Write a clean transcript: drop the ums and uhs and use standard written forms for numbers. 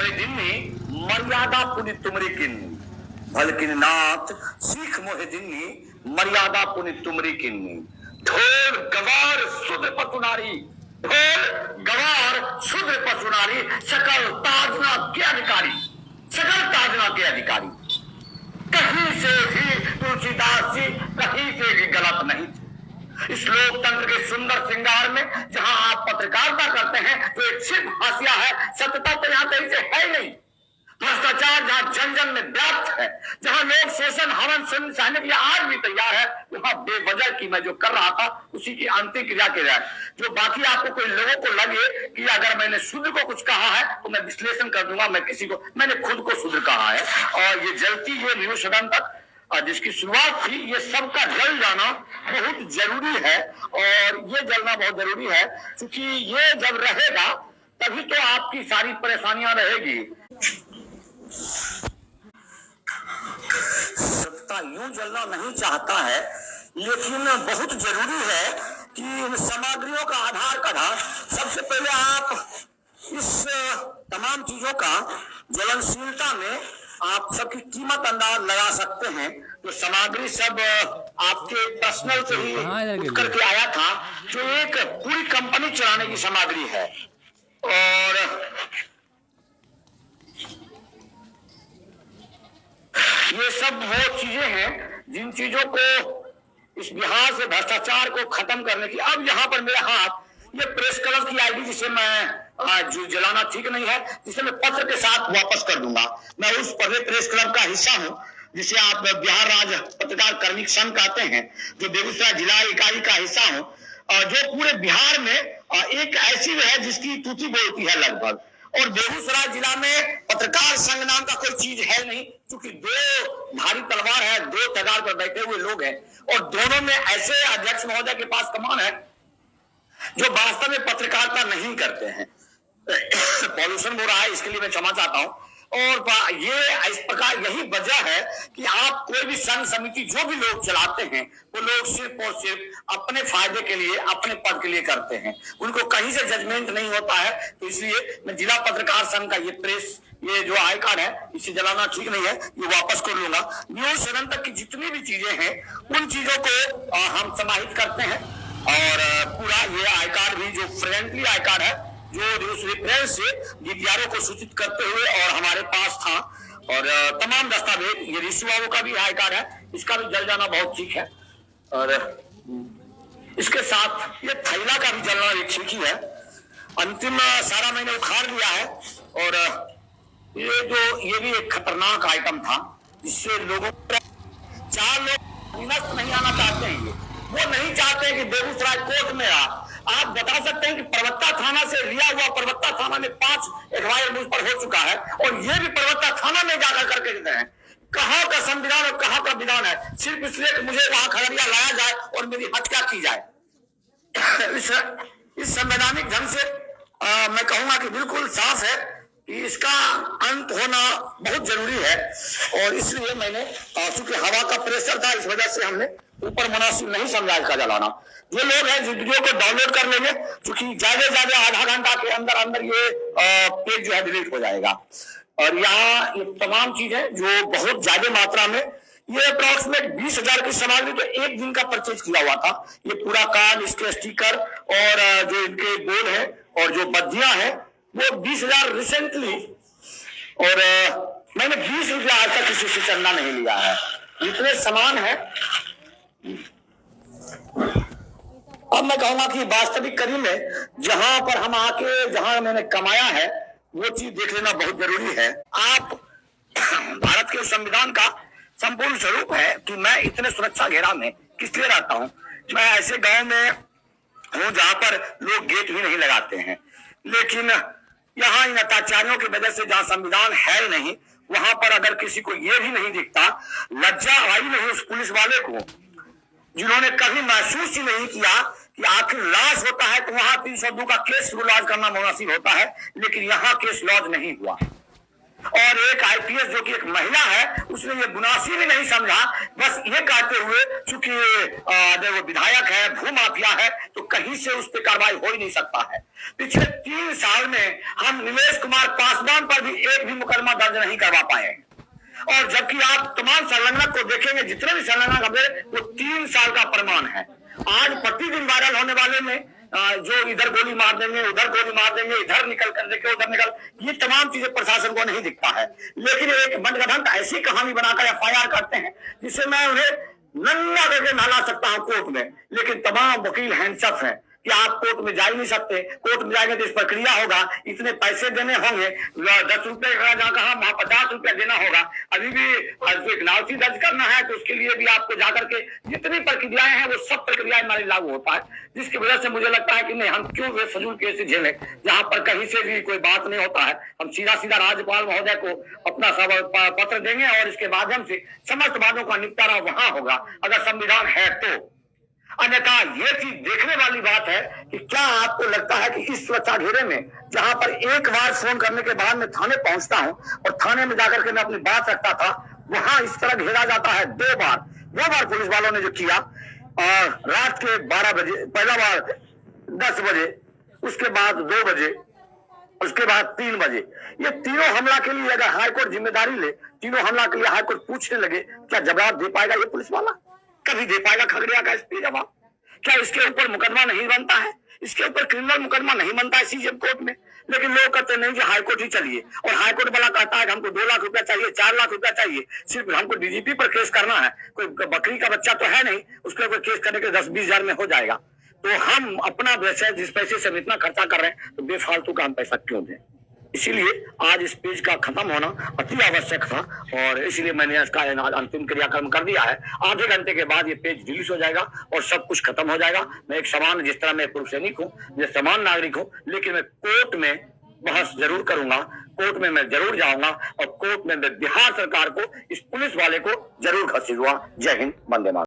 मोहिदिन्नी मर्यादा पुनि तुमरी किन्नी, भलकिन नाथ सीख मोहिदिन्नी मर्यादा पुनि तुमरी किन्नी। ढोल गवार शूद्र पशुनारी, ढोल गवार शूद्र पशुनारी, सकल ताजना के अधिकारी, सकल ताजना के अधिकारी। कहीं से भी तुलसीदास जी कहीं से भी गलत नहीं थे। इस लोकतंत्र के सुंदर श्रृंगार में जहां आप पत्रकारिता करते हैं तो एक सिर्फ हाशिया है, सत्यता तो यहां कहीं से है नहीं। भ्रष्टाचार जहां जन जन में व्याप्त है, जहां लोग शोषण हवन सहने के लिए आज भी तैयार है, वहां बेवजह की मैं जो कर रहा था उसी की अंतिम क्रिया के लिए जो बाकी आपको कोई लोगों को लगे कि अगर मैंने शुद्ध को कुछ कहा है तो मैं विश्लेषण कर दूंगा, मैं किसी को, मैंने खुद को शुद्ध कहा है। और ये जलती ये न्यूज सदन तक जिसकी शुरुआत थी, ये सबका जल जाना बहुत जरूरी है और ये जलना बहुत जरूरी है, क्योंकि ये जब रहेगा तभी तो आपकी सारी परेशानियां रहेगी। सत्ता यूं जलना नहीं चाहता है, लेकिन बहुत जरूरी है कि इन सामग्रियों का आधार कढ़ा। सबसे पहले आप इस तमाम चीजों का ज्वलनशीलता में आप सबकी कीमत अंदाज लगा सकते हैं। तो सामग्री सब आपके पर्सनल से ही उठ करके आया था, जो एक पूरी कंपनी चलाने की सामग्री है। और ये सब वो चीजें हैं जिन चीजों को इस बिहार से भ्रष्टाचार को खत्म करने की। अब यहाँ पर मेरा हाथ ये प्रेस क्लब की आईडी जिसे मैं जो जलाना ठीक नहीं है, जिसे मैं पत्र के साथ वापस कर दूंगा। मैं उस प्रेस क्लब का हिस्सा हूँ जिसे आप बिहार राज्य पत्रकार कार्मिक संघ कहते हैं, जो बेगूसराय जिला इकाई का हिस्सा हूँ, जो पूरे बिहार में एक ऐसी है जिसकी तूती बोलती है लगभग। और बेगूसराय जिला में पत्रकार संघ नाम का कोई चीज है नहीं, क्योंकि दो भारी तलवार है, दो तगार पर बैठे हुए लोग हैं और दोनों में ऐसे अध्यक्ष महोदय के पास कमान है जो वास्तव में पत्रकारिता नहीं करते हैं। पॉल्यूशन हो रहा है, इसके लिए मैं क्षमा चाहता हूं। और ये इस प्रकार यही वजह है कि आप कोई भी संघ समिति जो भी लोग चलाते हैं वो लोग सिर्फ और सिर्फ अपने फायदे के लिए, अपने पद के लिए करते हैं, उनको कहीं से जजमेंट नहीं होता है। तो इसलिए मैं जिला पत्रकार संघ का ये प्रेस ये जो आई कार्ड है इसे जलाना ठीक नहीं है, ये वापस कर लूंगा। न्यूज सदन तक की जितनी भी चीजें हैं उन चीजों को हम समाहित करते हैं और पूरा ये आई कार्ड भी जो फ्रेंडली आई कार्ड है जो उस रेफरेंस से डीपीआरओ को सूचित करते हुए और हमारे पास था, और तमाम दस्तावेज, ये ऋषि बाबू का भी आई कार्ड है, इसका भी जल जाना बहुत ठीक है। और इसके साथ ये थैला का भी जलना एक ठीक ही है। अंतिम सारा मैंने उखाड़ लिया है। और ये भी एक खतरनाक आइटम था जिससे लोगों को 4 लोग विनष्ट नहीं आना चाहते हैं। वो नहीं चाहते कि बेगूसराय कोर्ट में आप बता सकते हैं कि परबत्ता थाना से लिया हुआ, परबत्ता थाना में 5 एफआईआर मुझ पर हो चुका है और ये भी परबत्ता थाना में जाकर करके देते हैं। कहाँ का संविधान और कहाँ का विधान है, सिर्फ इसलिए कि मुझे वहां खगड़िया लाया जाए और मेरी हत्या की जाए। इस संवैधानिक ढंग से मैं कहूंगा कि बिल्कुल साफ है कि इसका अंत होना बहुत जरूरी है। और इसलिए मैंने चूंकि हवा का प्रेशर था, इस वजह से हमने ऊपर मुनासिब नहीं समझा इसका जलाना। जो लोग हैं वीडियो को डाउनलोड कर लेंगे, क्योंकि ज्यादा आधा घंटा के अंदर अंदर ये पेज जो है डिलीट हो जाएगा। और यहाँ ये तमाम चीजें जो बहुत ज्यादा मात्रा में, ये अप्रोक्सीमेट 20,000 की सामग्री तो एक दिन का परचेज किया हुआ था। ये पूरा कार्ड, इसके स्टिकर और जो इनके बोर्ड है और जो बद्दियां हैं वो 20,000 रिसेंटली। और मैंने 20 रुपया आज तक किसी से चंदा नहीं लिया है, इतने समान है। अब मैं कहूंगा कि वास्तविक कड़ी में जहां पर हम आके जहां मैंने कमाया है वो चीज देख लेना बहुत जरूरी है। आप भारत के संविधान का संपूर्ण स्वरूप है कि मैं इतने सुरक्षा घेरा में किस लिए रहता हूं। मैं ऐसे गांव में हूं जहां पर लोग गेट भी नहीं लगाते हैं, लेकिन यहाँ इन अत्याचारियों की वजह से जहां संविधान है ही नहीं, वहां पर अगर किसी को ये भी नहीं दिखता, लज्जा आई नहीं उस पुलिस वाले को जिन्होंने कभी महसूस ही नहीं किया कि आखिर लॉस होता है तो वहां 302 का केस लॉज करना मुनासिब होता है, लेकिन यहाँ केस लॉज नहीं हुआ। और एक आईपीएस जो कि एक महिला है, उसने ये मुनासिब ही नहीं समझा, बस ये कहते हुए चूंकि वो विधायक है, भूमाफिया है, तो कहीं से उस पर कार्रवाई हो ही नहीं सकता है। पिछले 3 साल में हम नीलेश कुमार पासवान पर भी एक भी मुकदमा दर्ज नहीं करवा पाए, और जबकि आप तमाम संलग्नक को देखेंगे, जितने भी संलग्नक हमें, वो 3 साल का प्रमाण है। आज प्रतिदिन वायरल होने वाले में जो इधर गोली मार देंगे, उधर गोली मार देंगे, इधर निकल कर देखे, उधर निकल, ये तमाम चीजें प्रशासन को नहीं दिखता है। लेकिन एक मंडगढ़ंत ऐसी कहानी बनाकर एफआईआर करते हैं जिससे मैं उन्हें नंगा करके नहला सकता हूं कोर्ट में, लेकिन तमाम वकील हैंडसअप हैं कि आप कोर्ट में जा ही नहीं सकते। कोर्ट में जाएंगे तो इस प्रक्रिया होगा, इतने पैसे देने होंगे, 10 रुपए का जहाँ कहा वहां 50 रुपया देना होगा। अभी भी एक नावसी दर्ज करना है तो उसके लिए भी आपको जाकर के जितनी प्रक्रियाएं हैं वो सब प्रक्रियाएं हमारी लागू होता है, जिसकी वजह से मुझे लगता है कि नहीं, हम क्यों वे फजूल केस झेले जहां पर कहीं से भी कोई बात नहीं होता है। हम सीधा सीधा राज्यपाल महोदय को अपना पत्र देंगे और इसके माध्यम से समस्त बातों का निपटारा वहां होगा, अगर संविधान है तो। अन्यथा ये चीज देखने वाली बात है कि क्या आपको लगता है कि इस सुरक्षा घेरे में, जहां पर एक बार फोन करने के बाद मैं थाने पहुंचता हूं और थाने में जाकर के मैं अपनी बात रखता था, वहां इस तरह घेरा जाता है 2 बार पुलिस वालों ने जो किया, और रात के 12 बजे, पहला बार 10 बजे, उसके बाद 2 बजे, उसके बाद 3 बजे, ये तीनों हमला के लिए अगर हाईकोर्ट जिम्मेदारी ले, तीनों हमला के लिए हाईकोर्ट पूछने लगे, क्या जवाब दे पाएगा ये पुलिस वाला? कभी दे पाएगा खगड़िया का एसपी जवाब? क्या इसके ऊपर मुकदमा नहीं बनता है? इसके ऊपर क्रिमिनल मुकदमा नहीं बनता है सीजेएम कोर्ट में? लेकिन लोग कहते नहीं कि हाईकोर्ट ही चलिए, और हाईकोर्ट वाला कहता है कि हमको 2 लाख रुपया चाहिए, 4 लाख रुपया चाहिए, सिर्फ हमको डीजीपी पर केस करना है, कोई बकरी का बच्चा तो है नहीं, उसके ऊपर केस करने के 10-20 हजार में हो जाएगा। तो हम अपना पैसे, जिस पैसे से हम इतना खर्चा कर रहे हैं, तो बेफालतू का हम पैसा क्यों दें? इसीलिए आज इस पेज का खत्म होना अति आवश्यक था, और इसलिए मैंने इसका अंतिम क्रियाक्रम कर दिया है। आधे घंटे के बाद ये पेज डिलीट हो जाएगा और सब कुछ खत्म हो जाएगा। मैं एक समान, जिस तरह मैं पूर्व सैनिक हूँ, मैं समान नागरिक हूँ, लेकिन मैं कोर्ट में बहस जरूर करूंगा, कोर्ट में मैं जरूर जाऊंगा, और कोर्ट में मैं बिहार सरकार को, इस पुलिस वाले को जरूर घसीटूंगा। जय हिंद, वंदे मातरम।